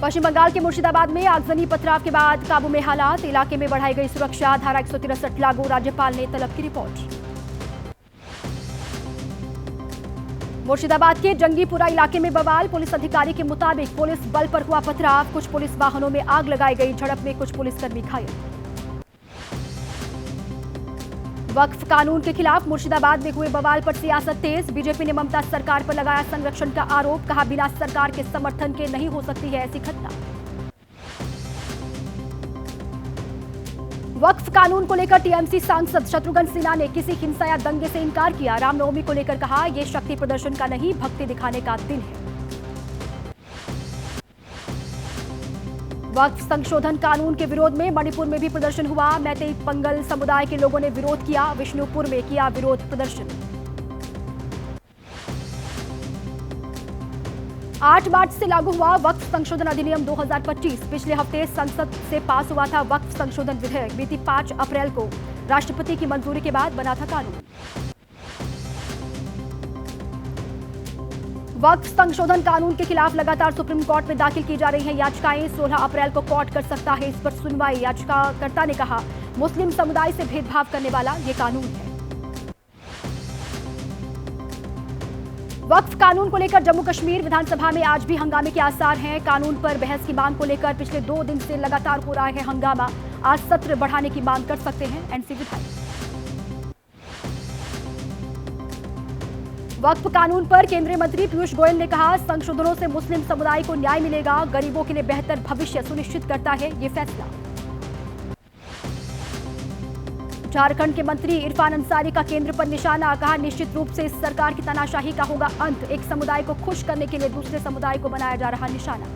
पश्चिम बंगाल के मुर्शिदाबाद में आगजनी पथराव के बाद काबू में हालात, इलाके में बढ़ाई गई सुरक्षा, धारा 163 लागू, राज्यपाल ने तलब की रिपोर्ट। मुर्शिदाबाद के जंगीपुरा इलाके में बवाल, पुलिस अधिकारी के मुताबिक पुलिस बल पर हुआ पथराव, कुछ पुलिस वाहनों में आग लगाई गई, झड़प में कुछ पुलिसकर्मी घायल। वक्फ कानून के खिलाफ मुर्शिदाबाद में हुए बवाल पर सियासत तेज, बीजेपी ने ममता सरकार पर लगाया संरक्षण का आरोप, कहा बिना सरकार के समर्थन के नहीं हो सकती है ऐसी घटना। वक्फ कानून को लेकर टीएमसी सांसद शत्रुघ्न सिन्हा ने किसी हिंसा या दंगे से इनकार किया, रामनवमी को लेकर कहा यह शक्ति प्रदर्शन का नहीं, भक्ति दिखाने का दिन है। वक्फ संशोधन कानून के विरोध में मणिपुर में भी प्रदर्शन हुआ, मैतेई पंगल समुदाय के लोगों ने विरोध किया, विष्णुपुर में किया विरोध प्रदर्शन। 8 मार्च से लागू हुआ वक्फ संशोधन अधिनियम 2025, पिछले हफ्ते संसद से पास हुआ था वक्फ संशोधन विधेयक, बीती 5 अप्रैल को राष्ट्रपति की मंजूरी के बाद बना था कानून। वक्फ संशोधन कानून के खिलाफ लगातार सुप्रीम कोर्ट में दाखिल की जा रही हैं याचिकाएं, 16 अप्रैल को कोर्ट कर सकता है इस पर सुनवाई। याचिकाकर्ता ने कहा मुस्लिम समुदाय से भेदभाव करने वाला ये कानून है। वक्फ कानून को लेकर जम्मू कश्मीर विधानसभा में आज भी हंगामे के आसार हैं, कानून पर बहस की मांग को लेकर पिछले 2 दिन से लगातार हो रहा है हंगामा, आज सत्र बढ़ाने की मांग कर सकते हैं एनसी विधायक। वक्फ कानून पर केंद्रीय मंत्री पीयूष गोयल ने कहा संशोधनों से मुस्लिम समुदाय को न्याय मिलेगा, गरीबों के लिए बेहतर भविष्य सुनिश्चित करता है ये फैसला। झारखंड के मंत्री इरफान अंसारी का केंद्र पर निशाना, कहा निश्चित रूप से इस सरकार की तानाशाही का होगा अंत, एक समुदाय को खुश करने के लिए दूसरे समुदाय को बनाया जा रहा निशाना।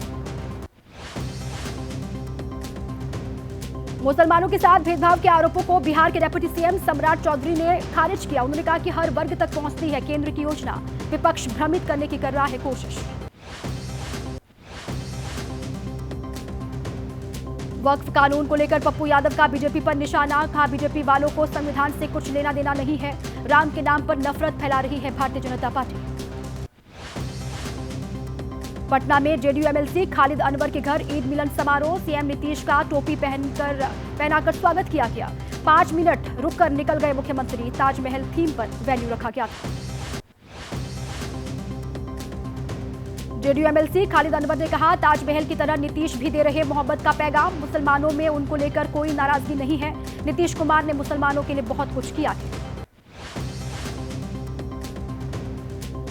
मुसलमानों के साथ भेदभाव के आरोपों को बिहार के डिप्टी सीएम सम्राट चौधरी ने खारिज किया, उन्होंने कहा कि हर वर्ग तक पहुंचती है केंद्र की योजना, विपक्ष भ्रमित करने की कर रहा है कोशिश। वक्फ कानून को लेकर पप्पू यादव का बीजेपी पर निशाना, कहा बीजेपी वालों को संविधान से कुछ लेना देना नहीं है, राम के नाम पर नफरत फैला रही है भारतीय जनता पार्टी। पटना में जेडीयू एमएलसी खालिद अनवर के घर ईद मिलन समारोह, सीएम नीतीश का टोपी पहनाकर स्वागत किया गया, 5 मिनट रुककर निकल गए मुख्यमंत्री, ताजमहल थीम पर वेन्यू रखा गया था। जेडीयू एमएलसी खालिद अनवर ने कहा ताजमहल की तरह नीतीश भी दे रहे मोहब्बत का पैगाम, मुसलमानों में उनको लेकर कोई नाराजगी नहीं है, नीतीश कुमार ने मुसलमानों के लिए बहुत कुछ किया है।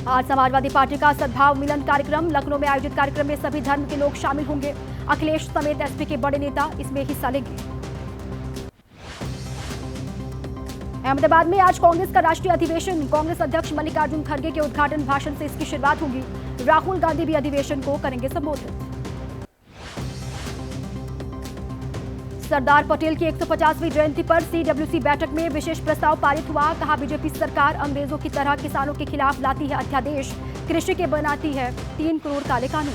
आज समाजवादी पार्टी का सद्भाव मिलन कार्यक्रम, लखनऊ में आयोजित कार्यक्रम में सभी धर्म के लोग शामिल होंगे, अखिलेश समेत एसपी के बड़े नेता इसमें हिस्सा लेंगे। अहमदाबाद में आज कांग्रेस का राष्ट्रीय अधिवेशन, कांग्रेस अध्यक्ष मल्लिकार्जुन खड़गे के उद्घाटन भाषण से इसकी शुरुआत होगी, राहुल गांधी भी अधिवेशन को करेंगे संबोधित। सरदार पटेल की 150वीं जयंती पर सीडब्ल्यूसी बैठक में विशेष प्रस्ताव पारित हुआ, कहा बीजेपी सरकार अंग्रेजों की तरह किसानों के खिलाफ लाती है अध्यादेश, कृषि के बनाती है 3 करोड़ काले कानून।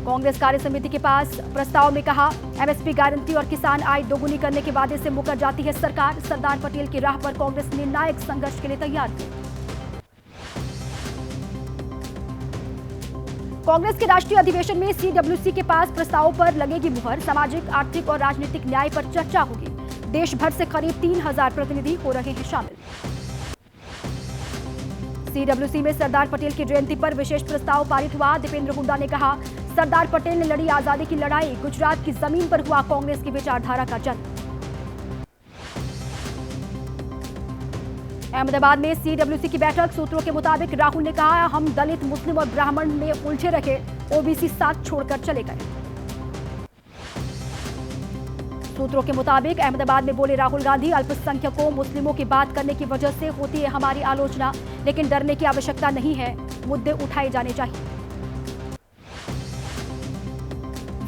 कांग्रेस कार्य समिति के पास प्रस्ताव में कहा एमएसपी गारंटी और किसान आय दोगुनी करने के वादे से मुकर जाती है सरकार, सरदार पटेल की राह पर कांग्रेस निर्णायक संघर्ष के लिए तैयार है। कांग्रेस के राष्ट्रीय अधिवेशन में सीडब्ल्यूसी के पास प्रस्तावों पर लगेगी मुहर, सामाजिक आर्थिक और राजनीतिक न्याय पर चर्चा होगी, देश भर से करीब 3000 प्रतिनिधि हो रहे हैं शामिल। सीडब्ल्यूसी में सरदार पटेल की जयंती पर विशेष प्रस्ताव पारित हुआ, दीपेंद्र हुड्डा ने कहा सरदार पटेल ने लड़ी आजादी की लड़ाई, गुजरात की जमीन पर हुआ कांग्रेस की विचारधारा का जन्म। अहमदाबाद में सीडब्ल्यूसी की बैठक, सूत्रों के मुताबिक राहुल ने कहा हम दलित, मुस्लिम और ब्राह्मण में उलझे रखे, ओबीसी साथ छोड़कर चले गए। सूत्रों के मुताबिक अहमदाबाद में बोले राहुल गांधी अल्पसंख्यकों मुस्लिमों की बात करने की वजह से होती है हमारी आलोचना, लेकिन डरने की आवश्यकता नहीं है, मुद्दे उठाए जाने चाहिए।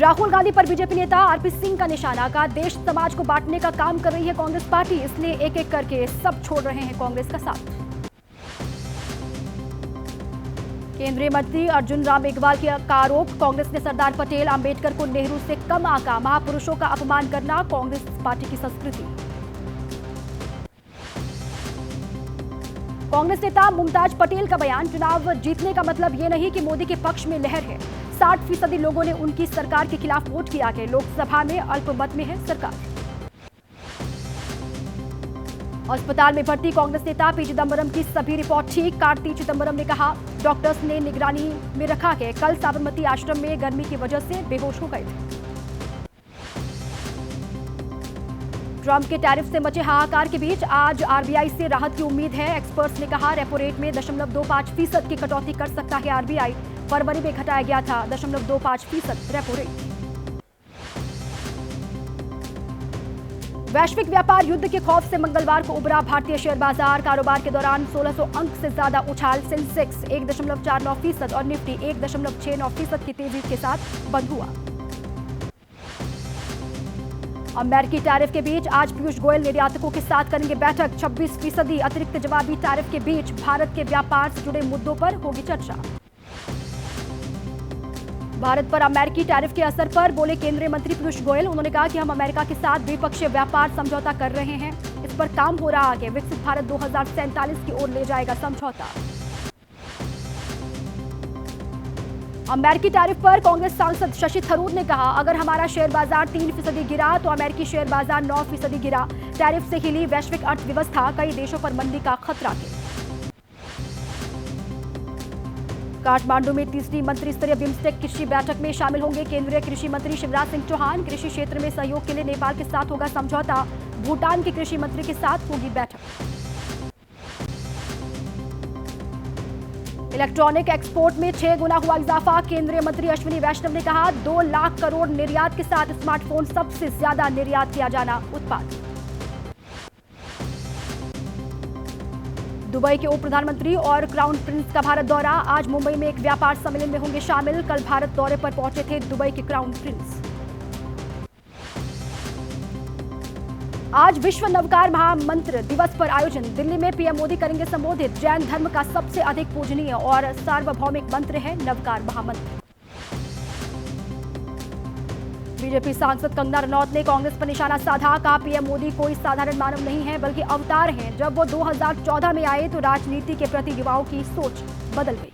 राहुल गांधी पर बीजेपी नेता आरपी सिंह का निशाना, का देश समाज को बांटने का काम कर रही है कांग्रेस पार्टी, इसलिए एक एक करके सब छोड़ रहे हैं कांग्रेस का साथ। केंद्रीय मंत्री अर्जुन राम मेघवाल का आरोप, कांग्रेस ने सरदार पटेल, अंबेडकर को नेहरू से कम आंका, महापुरुषों का अपमान करना कांग्रेस पार्टी की संस्कृति। कांग्रेस नेता मुमताज पटेल का बयान, चुनाव जीतने का मतलब ये नहीं कि मोदी के पक्ष में लहर है। 60% लोगों ने उनकी सरकार के खिलाफ वोट किया है। लोकसभा में अल्पमत में है सरकार। अस्पताल में भर्ती कांग्रेस नेता पी चिदंबरम की सभी रिपोर्ट ठीक। कार्ति चिदंबरम ने कहा, डॉक्टर्स ने निगरानी में रखा है। कल साबरमती आश्रम में गर्मी की वजह से बेहोश हो गए थे। ट्रंप के टैरिफ से मचे हाहाकार के बीच आज आरबीआई से राहत की उम्मीद है। एक्सपर्ट्स ने कहा, रेपो रेट में 0.25% की कटौती कर सकता है आरबीआई। फरवरी में घटाया गया था 0.25% रेपो रेट। वैश्विक व्यापार युद्ध के खौफ से मंगलवार को उभरा भारतीय शेयर बाजार। कारोबार के दौरान 1600 अंक से ज्यादा उछाल। सेंसेक्स 1.49% और निफ्टी 1.69% की तेजी के साथ बंद हुआ। अमेरिकी टैरिफ के बीच आज पीयूष गोयल निर्यातकों के साथ करेंगे बैठक। 26% अतिरिक्त जवाबी टैरिफ के बीच भारत के व्यापार से जुड़े मुद्दों पर होगी चर्चा। भारत पर अमेरिकी टैरिफ के असर पर बोले केंद्रीय मंत्री पीयूष गोयल। उन्होंने कहा कि हम अमेरिका के साथ द्विपक्षीय व्यापार समझौता कर रहे हैं, इस पर काम हो रहा है। विकसित भारत 2047 की ओर ले जाएगा समझौता। अमेरिकी टैरिफ पर कांग्रेस सांसद शशि थरूर ने कहा, अगर हमारा शेयर बाजार 3% गिरा तो अमेरिकी शेयर बाजार 9% गिरा। टैरिफ से हिली वैश्विक अर्थव्यवस्था, कई देशों पर मंदी का खतरा है। काठमांडू में तीसरी मंत्री स्तरीय बिम्स्टेक कृषि बैठक में शामिल होंगे केंद्रीय कृषि मंत्री शिवराज सिंह चौहान। कृषि क्षेत्र में सहयोग के लिए नेपाल के साथ होगा समझौता। भूटान के कृषि मंत्री के साथ होगी बैठक। इलेक्ट्रॉनिक एक्सपोर्ट में 6 गुना हुआ इजाफा। केंद्रीय मंत्री अश्विनी वैष्णव ने कहा, 2 लाख करोड़ निर्यात के साथ स्मार्टफोन सबसे ज्यादा निर्यात किया जाना उत्पाद। दुबई के उप प्रधानमंत्री और क्राउन प्रिंस का भारत दौरा। आज मुंबई में एक व्यापार सम्मेलन में होंगे शामिल। कल भारत दौरे पर पहुंचे थे दुबई के क्राउन प्रिंस। आज विश्व नवकार महामंत्र दिवस पर आयोजन। दिल्ली में पीएम मोदी करेंगे संबोधित। जैन धर्म का सबसे अधिक पूजनीय और सार्वभौमिक मंत्र है नवकार महामंत्र। बीजेपी सांसद कंगना रनौत ने कांग्रेस पर निशाना साधा। कहा, पीएम मोदी कोई साधारण मानव नहीं है बल्कि अवतार हैं। जब वो 2014 में आए तो राजनीति के प्रति युवाओं की सोच बदल गई।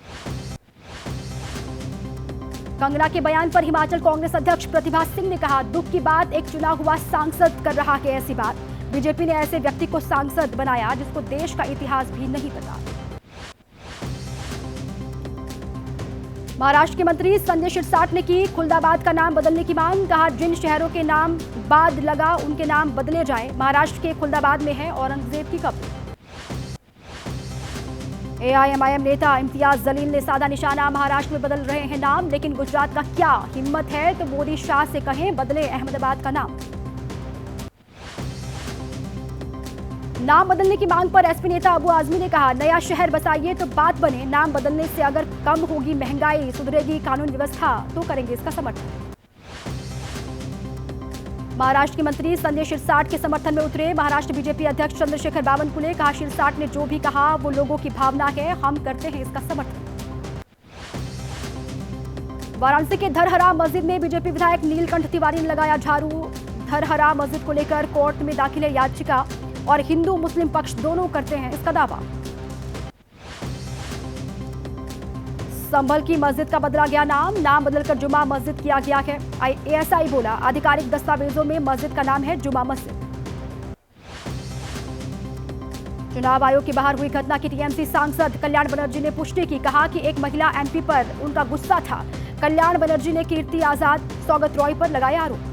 कंगना के बयान पर हिमाचल कांग्रेस अध्यक्ष प्रतिभा सिंह ने कहा, दुख की बात एक चुना हुआ सांसद कर रहा है ऐसी बात। बीजेपी ने ऐसे व्यक्ति को सांसद बनाया जिसको देश का इतिहास भी नहीं पता। महाराष्ट्र के मंत्री संजय शिरसाट ने की खुलदाबाद का नाम बदलने की मांग। कहा, जिन शहरों के नाम बाद लगा उनके नाम बदले जाएं। महाराष्ट्र के खुलदाबाद में है औरंगजेब की कब्र। एआईएमआईएम नेता इम्तियाज जलील ने साधा निशाना। महाराष्ट्र में बदल रहे हैं नाम, लेकिन गुजरात का क्या हिम्मत है तो मोदी शाह से कहें बदले अहमदाबाद का नाम। नाम बदलने की मांग पर एसपी नेता अबू आजमी ने कहा, नया शहर बसाइए तो बात बने। नाम बदलने से अगर कम होगी महंगाई, सुधरेगी कानून व्यवस्था तो करेंगे इसका समर्थन। महाराष्ट्र के मंत्री संजय शिरसाट के समर्थन में उतरे महाराष्ट्र बीजेपी अध्यक्ष चंद्रशेखर बावनकुले। कहा, शिरसाट ने जो भी कहा वो लोगों की भावना है, हम करते हैं इसका समर्थन। वाराणसी के धरहरा मस्जिद में बीजेपी विधायक नीलकंठ तिवारी ने लगाया झाड़ू। धरहरा मस्जिद को लेकर कोर्ट में दाखिल है याचिका और हिंदू मुस्लिम पक्ष दोनों करते हैं इसका दावा। संभल की मस्जिद का बदला गया नाम बदलकर जुमा मस्जिद किया गया है। एएसआई बोला, आधिकारिक दस्तावेजों में मस्जिद का नाम है जुमा मस्जिद। चुनाव आयोग के बाहर हुई घटना की टीएमसी सांसद कल्याण बनर्जी ने पुष्टि की। कहा कि एक महिला एमपी पर उनका गुस्सा था। कल्याण बनर्जी ने कीर्ति आजाद, सौगत रॉय पर लगाया आरोप।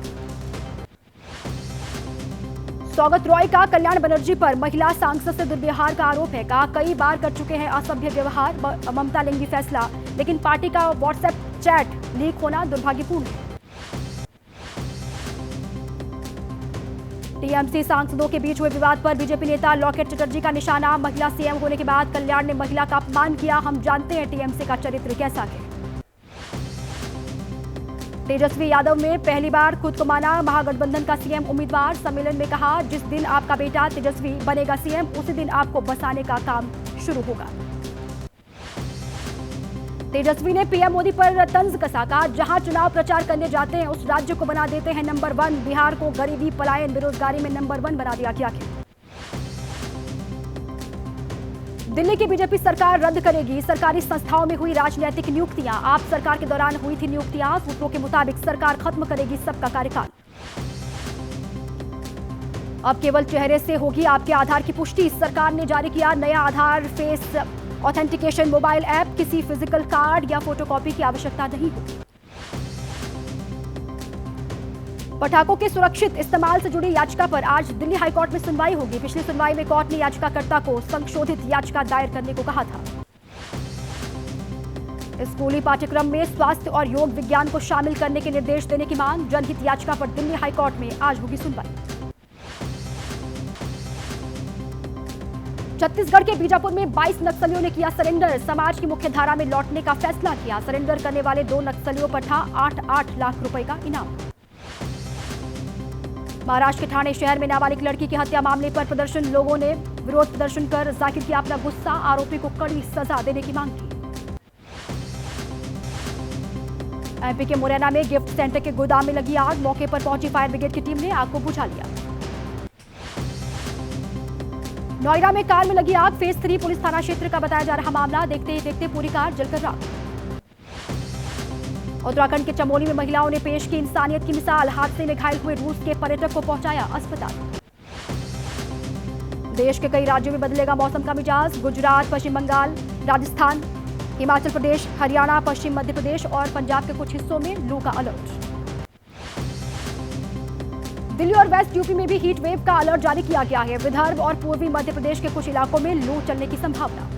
सौगत रॉय का कल्याण बनर्जी पर महिला सांसद से दुर्व्यवहार का आरोप है। कहा, कई बार कर चुके हैं असभ्य व्यवहार, ममता लेंगी फैसला, लेकिन पार्टी का व्हाट्सएप चैट लीक होना दुर्भाग्यपूर्ण है। टीएमसी सांसदों के बीच हुए विवाद पर बीजेपी नेता लॉकेट चटर्जी का निशाना। महिला सीएम होने के बाद कल्याण ने महिला का अपमान किया। हम जानते हैं टीएमसी का चरित्र कैसा है। तेजस्वी यादव में पहली बार खुद को माना महागठबंधन का सीएम उम्मीदवार। सम्मेलन में कहा, जिस दिन आपका बेटा तेजस्वी बनेगा सीएम उसी दिन आपको बसाने का काम शुरू होगा। तेजस्वी ने पीएम मोदी पर तंज कसा। कहा, जहां चुनाव प्रचार करने जाते हैं उस राज्य को बना देते हैं नंबर 1। बिहार को गरीबी, पलायन, बेरोजगारी में नंबर 1 बना दिया गया है। दिल्ली की बीजेपी सरकार रद्द करेगी सरकारी संस्थाओं में हुई राजनीतिक नियुक्तियां। आप सरकार के दौरान हुई थी नियुक्तियां। सूत्रों के मुताबिक सरकार खत्म करेगी सबका कार्यकाल। अब केवल चेहरे से होगी आपके आधार की पुष्टि। सरकार ने जारी किया नया आधार फेस ऑथेंटिकेशन मोबाइल ऐप। किसी फिजिकल कार्ड या फोटोकॉपी की आवश्यकता नहीं होगी। पटाखों के सुरक्षित इस्तेमाल से जुड़ी याचिका पर आज दिल्ली हाईकोर्ट में सुनवाई होगी। पिछली सुनवाई में कोर्ट ने याचिकाकर्ता को संशोधित याचिका दायर करने को कहा था। स्कूली पाठ्यक्रम में स्वास्थ्य और योग विज्ञान को शामिल करने के निर्देश देने की मांग। जनहित याचिका पर दिल्ली हाईकोर्ट में आज होगी सुनवाई। छत्तीसगढ़ के बीजापुर में 22 नक्सलियों ने किया सरेंडर। समाज की मुख्य धारा में लौटने का फैसला किया। सरेंडर करने वाले 2 नक्सलियों पर था 8-8 लाख रुपए का इनाम। महाराष्ट्र के ठाणे शहर में नाबालिग लड़की की हत्या मामले पर प्रदर्शन। लोगों ने विरोध प्रदर्शन कर जाहिर किया अपना गुस्सा। आरोपी को कड़ी सजा देने की मांग की। एमपी के मुरैना में गिफ्ट सेंटर के गोदाम में लगी आग। मौके पर पहुंची फायर ब्रिगेड की टीम ने आग को बुझा लिया। नोएडा में कार में लगी आग। फेज 3 पुलिस थाना क्षेत्र का बताया जा रहा मामला। देखते ही देखते पूरी कार जलकर राख। उत्तराखंड के चमोली में महिलाओं ने पेश की इंसानियत की मिसाल। हादसे में घायल हुए रूस के पर्यटक को पहुंचाया अस्पताल। देश के कई राज्यों में बदलेगा मौसम का मिजाज। गुजरात, पश्चिम बंगाल, राजस्थान, हिमाचल प्रदेश, हरियाणा, पश्चिम मध्य प्रदेश और पंजाब के कुछ हिस्सों में लू का अलर्ट। दिल्ली और वेस्ट यूपी में भी हीट वेव का अलर्ट जारी किया गया है। विदर्भ और पूर्वी मध्य प्रदेश के कुछ इलाकों में लू चलने की संभावना।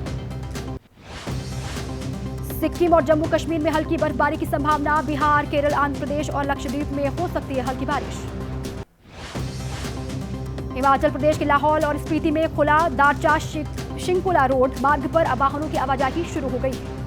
सिक्किम और जम्मू कश्मीर में हल्की बर्फबारी की संभावना। बिहार, केरल, आंध्र प्रदेश और लक्षद्वीप में हो सकती है हल्की बारिश। हिमाचल प्रदेश के लाहौल और स्पीति में खुला दारचा शिंकुला रोड मार्ग पर अब वाहनों की आवाजाही शुरू हो गई है।